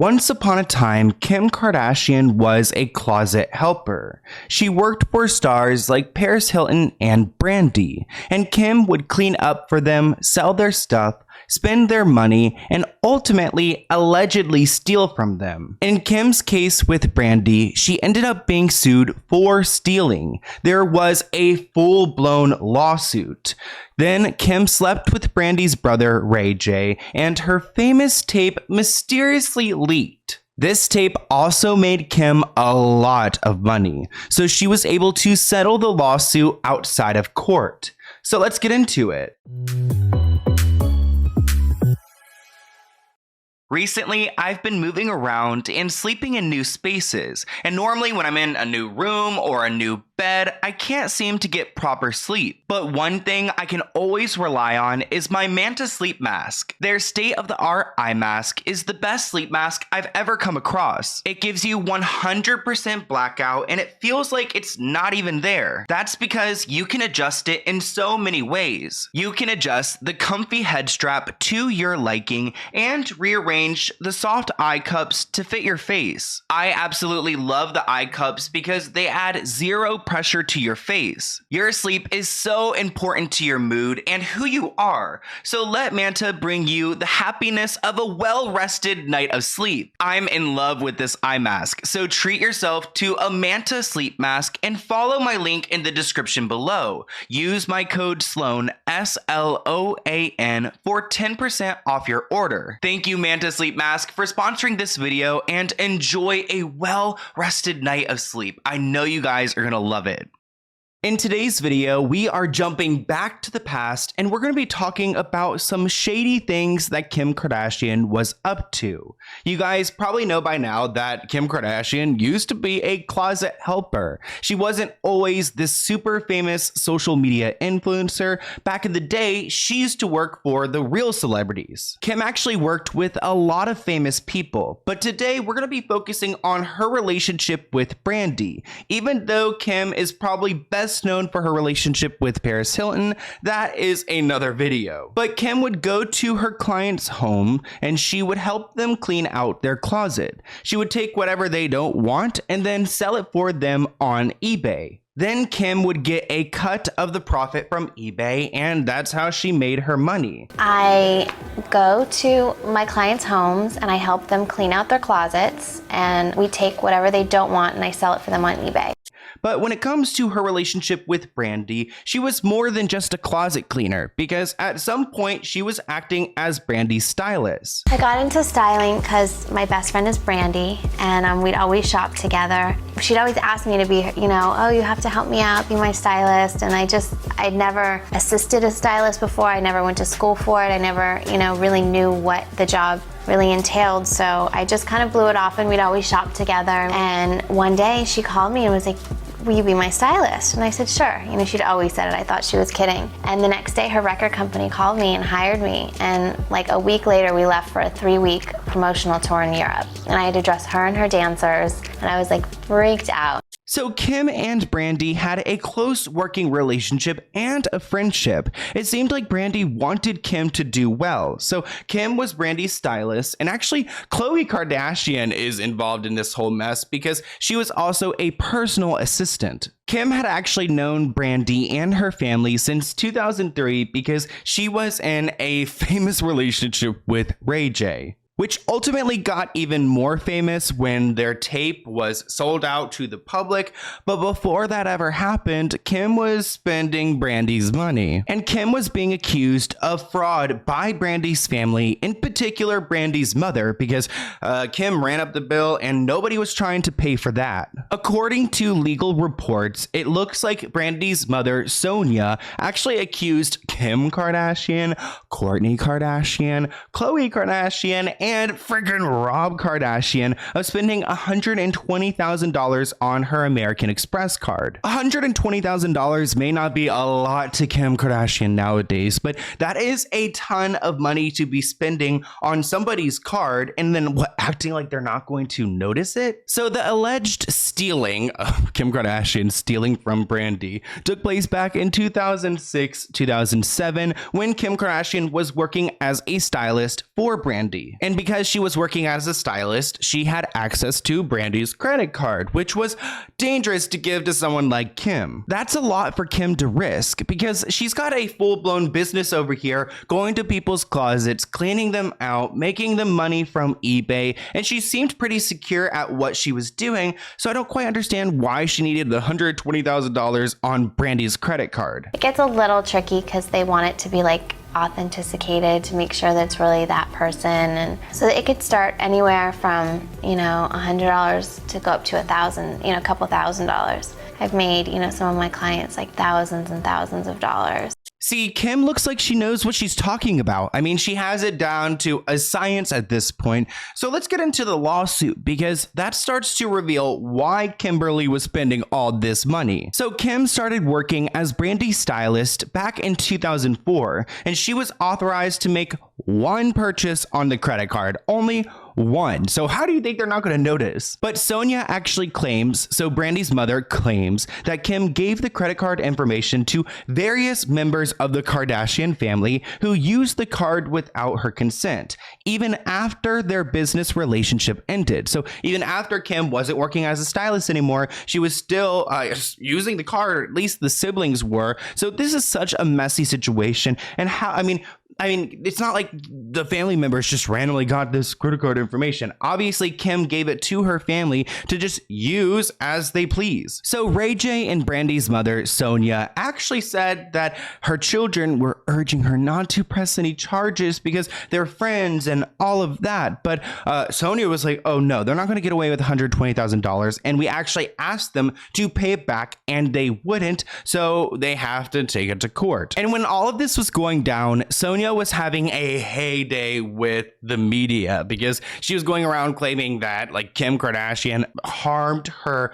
Once upon a time, Kim Kardashian was a closet helper. She worked for stars like Paris Hilton and Brandy, and Kim would clean up for them, sell their stuff, spend their money, and ultimately allegedly steal from them. In Kim's case with Brandy, she ended up being sued for stealing. There was a full-blown lawsuit. Then Kim slept with Brandy's brother Ray J, and her famous tape mysteriously leaked. This tape also made Kim a lot of money, so she was able to settle the lawsuit outside of court. So let's get into it. Recently, I've been moving around and sleeping in new spaces, and normally when I'm in a new room or a new bed, I can't seem to get proper sleep. But one thing I can always rely on is my Manta sleep mask. Their state-of-the-art eye mask is the best sleep mask I've ever come across. It gives you 100% blackout and it feels like it's not even there. That's because you can adjust it in so many ways. You can adjust the comfy head strap to your liking and rearrange the soft eye cups to fit your face. I absolutely love the eye cups because they add zero pressure to your face. Your sleep is so important to your mood and who you are, so let Manta bring you the happiness of a well-rested night of sleep. I'm in love with this eye mask, so treat yourself to a Manta sleep mask and follow my link in the description below. Use my code SLOAN, SLOAN, for 10% off your order. Thank you, Manta Sleep Mask, for sponsoring this video, and enjoy a well-rested night of sleep. I know you guys are gonna love it. In today's video, we are jumping back to the past and we're going to be talking about some shady things that Kim Kardashian was up to. You guys probably know by now that Kim Kardashian used to be a closet helper. She wasn't always this super famous social media influencer. Back in the day, she used to work for the real celebrities. Kim actually worked with a lot of famous people, but today we're going to be focusing on her relationship with Brandy. Even though Kim is probably best known for her relationship with Paris Hilton, that is another video. But Kim would go to her client's home and she would help them clean out their closet. She would take whatever they don't want and then sell it for them on eBay. Then Kim would get a cut of the profit from eBay, and that's how she made her money. I go to my clients' homes and I help them clean out their closets, and we take whatever they don't want and I sell it for them on eBay. But when it comes to her relationship with Brandy, she was more than just a closet cleaner, because at some point she was acting as Brandy's stylist. I got into styling because my best friend is Brandy, and we'd always shop together. She'd always ask me to be, oh, you have to help me out, be my stylist. And I'd never assisted a stylist before. I never went to school for it. I never, really knew what the job really entailed. So I just kind of blew it off and we'd always shop together. And one day she called me and was like, will you be my stylist? And I said, sure. She'd always said it. I thought she was kidding. And the next day her record company called me and hired me. And like a week later, we left for a 3-week promotional tour in Europe. And I had to dress her and her dancers. And I was like freaked out. So Kim and Brandy had a close working relationship and a friendship. It seemed like Brandy wanted Kim to do well. So Kim was Brandy's stylist, and actually Khloe Kardashian is involved in this whole mess because she was also a personal assistant. Kim had actually known Brandy and her family since 2003 because she was in a famous relationship with Ray J, which ultimately got even more famous when their tape was sold out to the public. But before that ever happened, Kim was spending Brandy's money. And Kim was being accused of fraud by Brandy's family, in particular Brandy's mother, because Kim ran up the bill and nobody was trying to pay for that. According to legal reports, it looks like Brandy's mother, Sonia, actually accused Kim Kardashian, Kourtney Kardashian, Khloe Kardashian, and friggin' Rob Kardashian of spending $120,000 on her American Express card. $120,000 may not be a lot to Kim Kardashian nowadays, but that is a ton of money to be spending on somebody's card and then acting like they're not going to notice it. So the alleged stealing of Kim Kardashian stealing from Brandy took place back in 2006-2007 when Kim Kardashian was working as a stylist for Brandy. And because she was working as a stylist, she had access to Brandy's credit card, which was dangerous to give to someone like Kim. That's a lot for Kim to risk because she's got a full-blown business over here, going to people's closets, cleaning them out, making them money from eBay, and she seemed pretty secure at what she was doing, so I don't quite understand why she needed the $120,000 on Brandy's credit card. It gets a little tricky because they want it to be like authenticated to make sure that it's really that person, and so it could start anywhere from $100 to go up to $1,000, a couple $1,000s. I've made some of my clients like thousands and thousands of dollars. See, Kim looks like she knows what she's talking about. I mean, she has it down to a science at this point. So let's get into the lawsuit because that starts to reveal why Kimberly was spending all this money. So Kim started working as Brandy's stylist back in 2004, and she was authorized to make one purchase on the credit card, only one. So how do you think they're not going to notice? But Sonia actually claims, so Brandy's mother claims, that Kim gave the credit card information to various members of the Kardashian family who used the card without her consent, even after their business relationship ended. So even after Kim wasn't working as a stylist anymore, she was still using the card, or at least the siblings were. So this is such a messy situation. And how, I mean, it's not like the family members just randomly got this credit card information. Obviously, Kim gave it to her family to just use as they please. So Ray J and Brandy's mother, Sonia, actually said that her children were urging her not to press any charges because they're friends and all of that. But Sonia was like, oh no, they're not going to get away with $120,000. And we actually asked them to pay it back and they wouldn't. So they have to take it to court. And when all of this was going down, Sonia was having a heyday with the media because she was going around claiming that like Kim Kardashian harmed her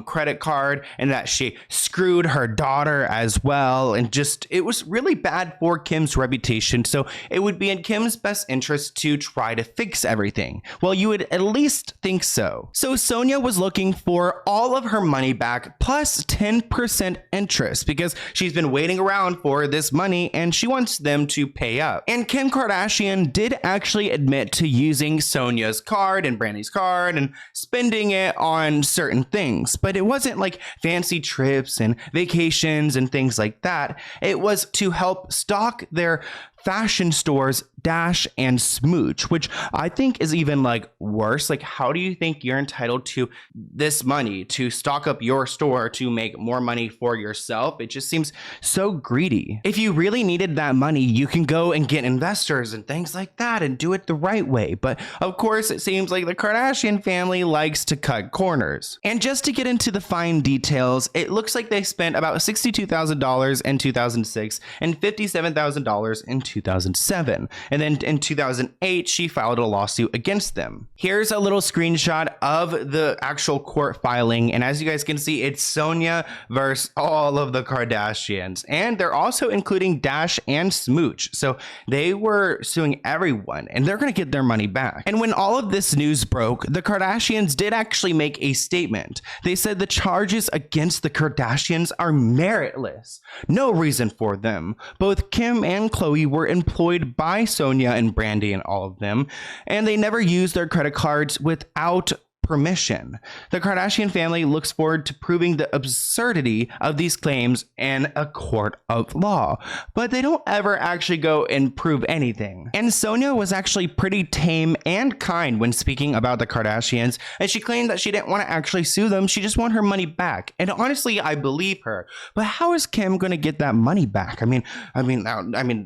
credit card and that she screwed her daughter as well, and just it was really bad for Kim's reputation. So it would be in Kim's best interest to try to fix everything. Well, you would at least think so. So Sonia was looking for all of her money back plus 10% interest because she's been waiting around for this money and she wants them to pay up. And Kim Kardashian did actually admit to using Sonia's card and Brandy's card and spending it on certain things. But it wasn't like fancy trips and vacations and things like that. It was to help stock their fashion stores Dash and Smooch, which I think is even like worse. Like, how do you think you're entitled to this money to stock up your store to make more money for yourself? It just seems so greedy. If you really needed that money, you can go and get investors and things like that and do it the right way. But of course, it seems like the Kardashian family likes to cut corners. And just to get into the fine details, it looks like they spent about $62,000 in 2006 and $57,000 in 2007. And then in 2008, she filed a lawsuit against them. Here's a little screenshot of the actual court filing. And as you guys can see, it's Sonia versus all of the Kardashians. And they're also including Dash and Smooch. So they were suing everyone and they're going to get their money back. And when all of this news broke, the Kardashians did actually make a statement. They said the charges against the Kardashians are meritless. No reason for them. Both Kim and Khloe were employed by Sonia and Brandy and all of them, and they never used their credit cards without permission. The Kardashian family looks forward to proving the absurdity of these claims in a court of law, but they don't ever actually go and prove anything. And Sonia was actually pretty tame and kind when speaking about the Kardashians, and she claimed that she didn't want to actually sue them, she just wanted her money back. And honestly, I believe her. But how is Kim going to get that money back? I mean,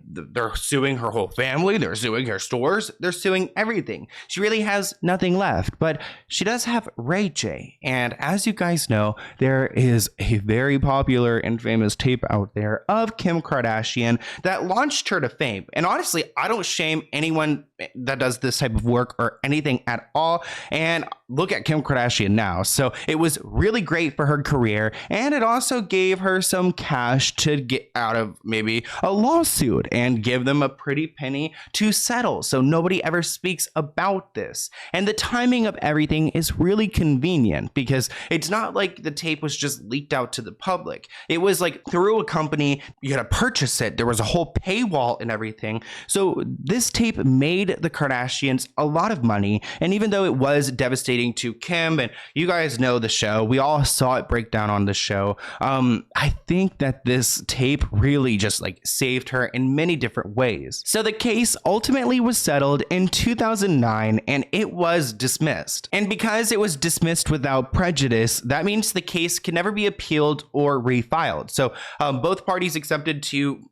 they're suing her whole family, they're suing her stores, they're suing everything. She really has nothing left, but she does have Ray J, and as you guys know, there is a very popular and famous tape out there of Kim Kardashian that launched her to fame. And honestly, I don't shame anyone that does this type of work or anything at all. And look at Kim Kardashian now. So it was really great for her career, and it also gave her some cash to get out of maybe a lawsuit and give them a pretty penny to settle. So nobody ever speaks about this. And the timing of everything is really convenient because it's not like the tape was just leaked out to the public. It was like through a company, you had to purchase it. There was a whole paywall and everything. So this tape made made the Kardashians a lot of money. And even though it was devastating to Kim, and you guys know the show, we all saw it break down on the show, I think that this tape really just like saved her in many different ways. So the case ultimately was settled in 2009 and it was dismissed. And because it was dismissed without prejudice, that means the case can never be appealed or refiled. So both parties accepted to,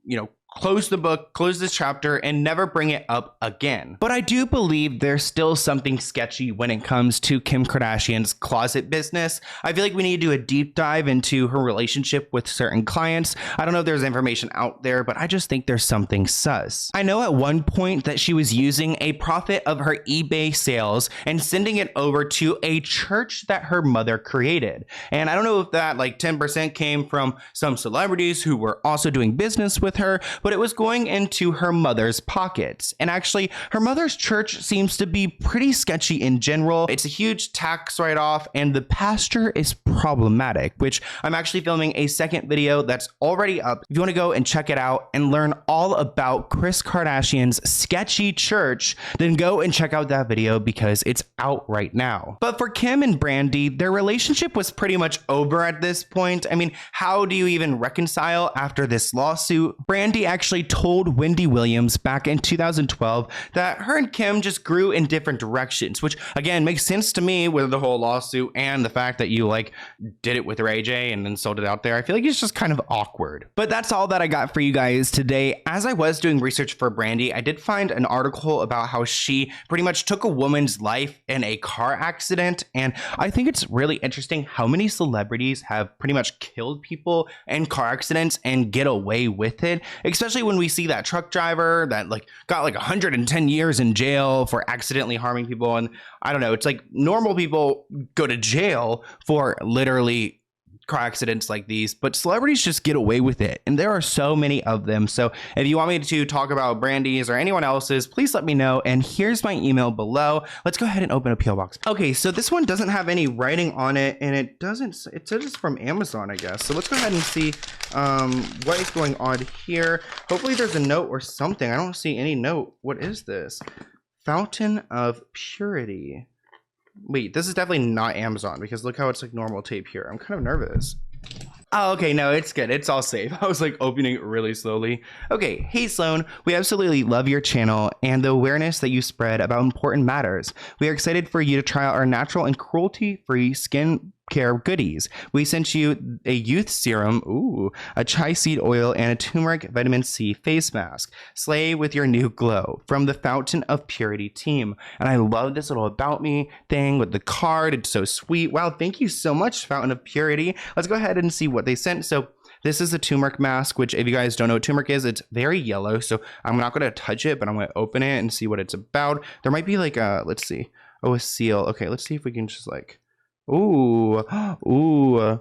close the book, close this chapter, and never bring it up again. But I do believe there's still something sketchy when it comes to Kim Kardashian's closet business. I feel like we need to do a deep dive into her relationship with certain clients. I don't know if there's information out there, but I just think there's something sus. I know at one point that she was using a profit of her eBay sales and sending it over to a church that her mother created. And I don't know if that like 10% came from some celebrities who were also doing business with her, but it was going into her mother's pockets. And actually, her mother's church seems to be pretty sketchy in general. It's a huge tax write-off, and the pastor is problematic, which I'm actually filming a second video that's already up. If you want to go and check it out and learn all about Kris Kardashian's sketchy church, then go and check out that video because it's out right now. But for Kim and Brandy, their relationship was pretty much over at this point. I mean, how do you even reconcile after this lawsuit? Brandy actually told Wendy Williams back in 2012 that her and Kim just grew in different directions, which again makes sense to me with the whole lawsuit and the fact that you like did it with Ray J and then sold it out there. I feel like it's just kind of awkward. But that's all that I got for you guys today. As I was doing research for Brandy, I did find an article about how she pretty much took a woman's life in a car accident. And I think it's really interesting how many celebrities have pretty much killed people in car accidents and get away with it. Especially when we see that truck driver that like got like 110 years in jail for accidentally harming people. And I don't know, it's like normal people go to jail for literally car accidents like these, but celebrities just get away with it. And there are so many of them. So if you want me to talk about Brandy's or anyone else's, please let me know. And here's my email below. Let's go ahead and open a PO box. Okay, so this one doesn't have any writing on it, and it says it's from Amazon, I guess. So let's go ahead and see what is going on here. Hopefully there's a note or something. I don't see any note. What is this? Fountain of Purity. Wait, this is definitely not Amazon because look how it's like normal tape here. I'm kind of nervous. Oh, okay, no, it's good. It's all safe. I was like opening it really slowly. Okay, hey Sloan, we absolutely love your channel and the awareness that you spread about important matters. We are excited for you to try out our natural and cruelty-free skin care goodies. We sent you a youth serum, a chai seed oil, and a turmeric vitamin C face mask. Slay with your new glow from the Fountain of Purity team. And I love this little about me thing with the card. It's so sweet. Wow, thank you so much, Fountain of Purity. Let's go ahead and see what they sent. So this is a turmeric mask, which if you guys don't know what turmeric is, it's very yellow. So I'm not going to touch it, but I'm going to open it and see what it's about. There might be like a, let's see. Oh, a seal. Okay, let's see if we can just like, ooh. Oh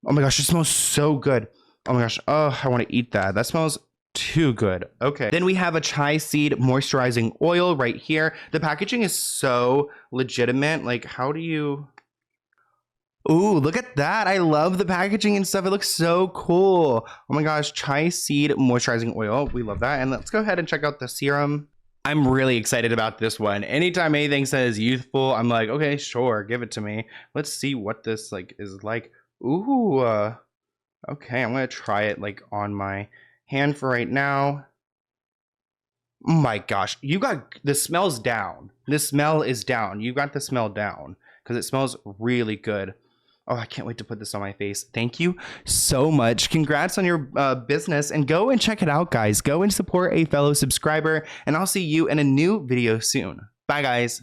my gosh, it smells so good. Oh my gosh, oh, I want to eat that. That smells too good. Okay, then we have a chai seed moisturizing oil right here. The packaging is so legitimate. Like, how do you... Ooh, look at that. I love the packaging and stuff. It looks so cool. Oh my gosh, chai seed moisturizing oil. We love that. And let's go ahead and check out the serum. I'm really excited about this one. Anytime anything says youthful, I'm like, okay, sure, give it to me. Let's see what this like is like. Ooh, okay, I'm gonna try it like on my hand for right now. Oh my gosh, you got the smell's down. The smell is down. You got the smell down because it smells really good. Oh, I can't wait to put this on my face. Thank you so much. Congrats on your business, and go and check it out, guys. Go and support a fellow subscriber, and I'll see you in a new video soon. Bye, guys.